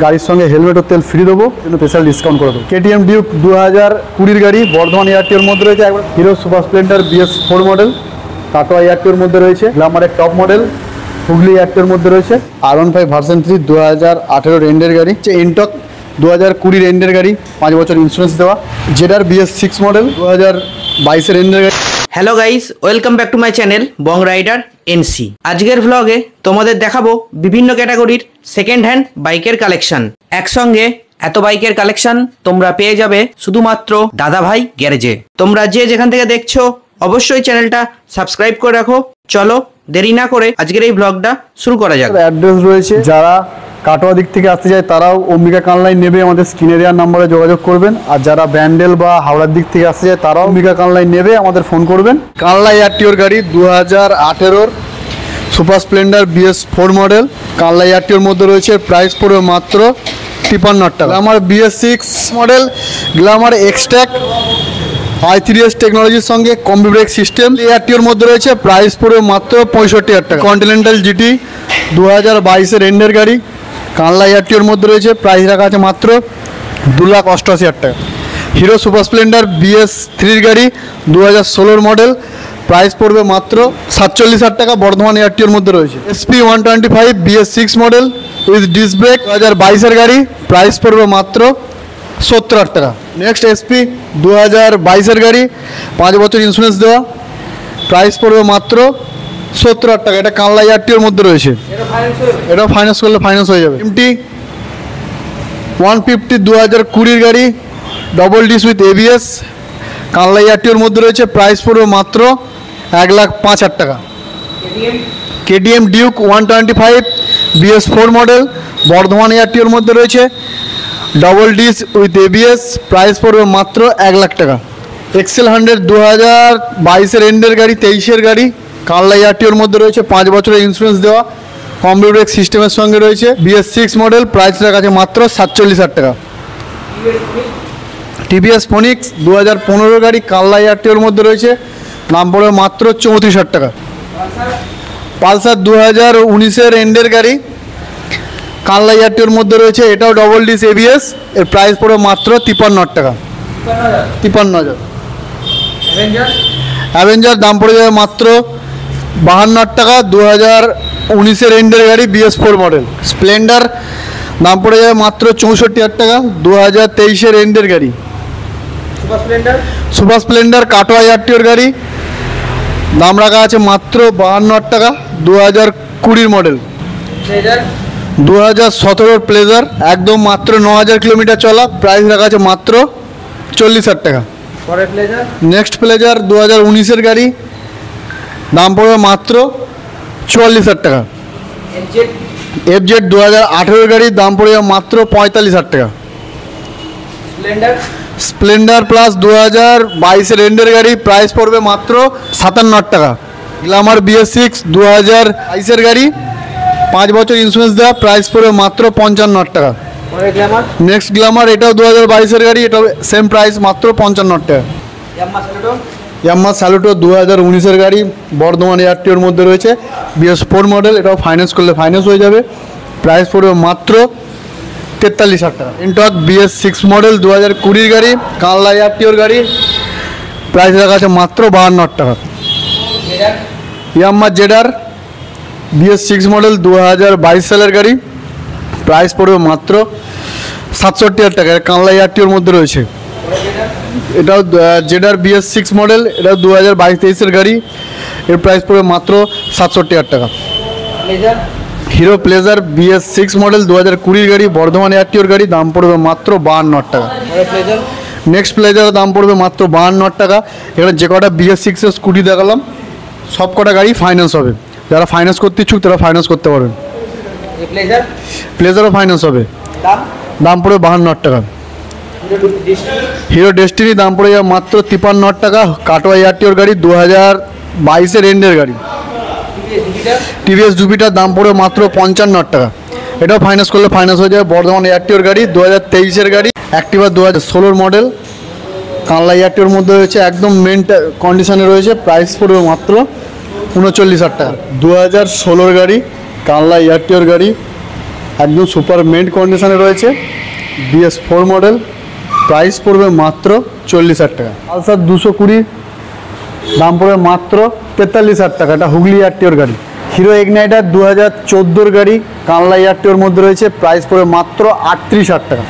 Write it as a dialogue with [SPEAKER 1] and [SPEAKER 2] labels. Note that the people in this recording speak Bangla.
[SPEAKER 1] গাড়ির সঙ্গে হেলমেট ও তেল ফ্রি দেবো, কিন্তু স্পেশাল ডিসকাউন্ট করে দেবো। কেটিএম ডিউক 2020 গাড়ি বর্ধমান এয়ারটিওর মধ্যে রয়েছে। একবার Hero Super Splendor BS4 model Katwa এয়ারটিওর মধ্যে রয়েছে। গ্ল্যামারের টপ মডেল হুগলি এয়ারটিওর মধ্যে রয়েছে। R15 ভার্সন 3 2018 রেন্ডের গাড়ি। ইনটক 2020 রেন্ডের গাড়ি, 5 বছর ইন্স্যুরেন্স দেওয়া। জেডার BS6 মডেল 2022 রেন্ডের গাড়ি।
[SPEAKER 2] Hello guys, welcome back to my channel Bong rider NC। আজকের ভ্লগে তোমাদের দেখাবো বিভিন্ন ক্যাটাগরির সেকেন্ড হ্যান্ড বাইকের কালেকশন। একসঙ্গে এত বাইকের কালেকশন তোমরা পেয়ে যাবে শুধুমাত্র দাদাভাই গ্যারেজে। তোমরা যে যেখান থেকে দেখছো অবশ্যই চ্যানেলটা সাবস্ক্রাইব করে রাখো। চলো দেরি না করে আজকের এই ভ্লগটা শুরু করা যাক।
[SPEAKER 1] অ্যাড্রেস রয়েছে, যারা কাটোয়া দিক থেকে আসতে যায় তারাও অম্বিকা কানলাইন নেবে, আমাদের স্ক্রিনে দেওয়ার নাম্বারে যোগাযোগ করবেন। আর যারা ব্যান্ডেল বা হাওড়ার দিক থেকে আসতে যায় তারাও অম্বিকা কানলাইন নেবে, আমাদের ফোন করবেন। কানলা এয়ারটিওর গাড়ি 2018 সুপার স্প্লেন্ডার BS4 মডেল কানলা এয়ারটিওর মধ্যে রয়েছে। প্রাইস পড়বে মাত্র 53 টাকা। আমার BS6 মডেল গ্ল্যামার এক্সট্যাক i3s টেকনোলজির সঙ্গে কম্বি ব্রেক সিস্টেম এয়ারটিওর মধ্যে রয়েছে। প্রাইস পড়বে মাত্র 65,000 টাকা। কন্টিনেন্টাল GT 2022 এন্ডের গাড়ি কানলা এয়ারটিওর মধ্যে রয়েছে। প্রাইস রাখা আছে মাত্র 2,88,000 টাকা। হিরো সুপার স্প্লেন্ডার BS3 গাড়ি 2016 মডেল, প্রাইস পড়বে মাত্র 47,000 টাকা। বর্ধমান এয়ারটিওর মধ্যে রয়েছে। SP 125 BS6 model with disc brake 2022 গাড়ি, প্রাইস পড়বে মাত্র 70,000 টাকা। নেক্সট SP 2022 গাড়ি, 5 বছর ইন্স্যুরেন্স দেওয়া, প্রাইস পড়বে মাত্র 70,000 টাকা। এটা কানলা এয়ারটিওর মধ্যে রয়েছে। এটা ফাইন্যান্স করলে ফাইন্যান্স হয়ে যাবে। MT 150 2020 গাড়ি ডবল ডিস উইথ ABS কানলা এয়ারটিওর মধ্যে রয়েছে। প্রাইস পড়বে মাত্র 1,05,000 টাকা। KTM Duke 125 BS4 model Bardhaman এয়ারটিওর মধ্যে রয়েছে। Double disc with ABS, price পড়বে মাত্র 1,00,000 টাকা। XL 100 2022 এন্ডের গাড়ি, 23 গাড়ি কানলা এয়ারটিওর মধ্যে রয়েছে। 5 বছরের ইন্স্যুরেন্স দেওয়া, কম্বি ব্রেক সিস্টেমের সঙ্গে রয়েছে। BS6 মডেল, প্রাইস রাখা আছে মাত্র 47,000 টাকা। TVS ফোনিক্স 2015 গাড়ি কানলা এয়ারটিওর মধ্যে রয়েছে। দাম পড়বে মাত্র 34,000 টাকা। পালসার 2019 এন্ডের গাড়ি কানলা এয়ারটিওর মধ্যে রয়েছে। এটাও ডবল ডিস ABS, এর প্রাইস পড়বে মাত্র 53,000 টাকা। 53,000। অ্যাভেঞ্জার দাম পড়ে যাবে মাত্র 52,000 টাকা। 2019 এন্ডের গাড়ি BS4 মডেল। স্প্লেন্ডার দাম পড়ে যাবে মাত্র 64,000 টাকা। 2023 এন্ডের গাড়ি। সুপার স্প্লেন্ডার কাটোয়া এয়ারটিওর গাড়ি, দাম রাখা আছে মাত্র 52,000 টাকা। 2020 মডেল। 2017 প্লেজার একদম মাত্র 9,000 কিলোমিটার চলা, প্রাইস রাখা আছে মাত্র 40,000 টাকা। নেক্সট প্লেজার 2019 গাড়ি, দাম পড়বে মাত্র 44,000 টাকা। FZ 2018 গাড়ি, দাম পড়ে যাবে মাত্র 45,000 টাকা। স্প্লেন্ডার প্লাস 2022 এন্ডের গাড়ি, প্রাইস পড়বে মাত্র 57,000 টাকা। গ্ল্যামার BS6 2022 গাড়ি, 5 বছর ইন্স্যুরেন্স দেওয়া, প্রাইস পড়বে মাত্র 55,000 টাকা। নেক্সট গ্ল্যামার, এটাও 2022 গাড়ি, এটাও সেম প্রাইস মাত্র 55,000 টাকা। ইয়াম্মা স্যালুটো 2019 গাড়ি বর্ধমান এয়ারটিওর মধ্যে রয়েছে। BS4 মডেল, এটাও ফাইন্যান্স করলে ফাইন্যান্স হয়ে যাবে। প্রাইস পড়বে মাত্র 43,000 টাকা। ইনটক BS6 মডেল 2020 গাড়ি কানলা এয়ারটিওর গাড়ি, প্রাইস রাখা আছে মাত্র 52,000 টাকা। ইয়াম্মা জেডার BS6 মডেল 2022 সালের গাড়ি, প্রাইস পড়বে মাত্র 67,000 টাকা। কানলা এয়ারটিওর মধ্যে রয়েছে। এটাও জেডার BS6 মডেল, এটাও 2022-23 গাড়ি, এর প্রাইস পড়বে মাত্র 67,000 টাকা। হিরো প্লেজার BS6 মডেল 2020 গাড়ি বর্ধমান এয়ারটিওর গাড়ি, দাম পড়বে মাত্র 52,000 টাকা। নেক্সট প্লেজারের দাম পড়বে মাত্র 52,000 টাকা। এখানে যে কটা BS6 এর স্কুটি দেখালাম সব কটা গাড়ি ফাইন্যান্স হবে। যারা ফাইন্যান্স করতে ইচ্ছুক তারা ফাইন্যান্স করতে পারবেন। প্লেজারও ফাইন্যান্স হবে, দাম পড়বে 52,000 টাকা। হিরো ডেস্টিনি দাম পড়ে যাবে মাত্র 53,000 টাকা। কাটোয়া এয়ারটিওর গাড়ি 2022 এন্ডের গাড়ি। TVS জুপিটার দাম পড়বে মাত্র 55,000 টাকা। এটাও ফাইন্যান্স করলে ফাইন্যান্স হয়ে যাবে। বর্ধমান এয়ারটিওর গাড়ি 2023 গাড়ি। অ্যাক্টিভা 2016 মডেল কানলা এয়ারটিওর মধ্যে রয়েছে, একদম মেন কন্ডিশনে রয়েছে। প্রাইস পড়বে মাত্র 39,000 টাকা। 2016 গাড়ি কানলা এয়ারটিওর গাড়ি, একদম সুপার মেন্ট কন্ডিশনে রয়েছে, BS4 মডেল, প্রাইস পড়বে মাত্র 40,000 টাকা। পালসার 220 দাম পড়বে মাত্র 43,000 টাকা। এটা হুগলি আরটিওর গাড়ি। হিরো ইগনাইটার 2014 গাড়ি, কানলা আরটিওর মধ্যে রয়েছে, প্রাইস পড়বে মাত্র 38,000 টাকা।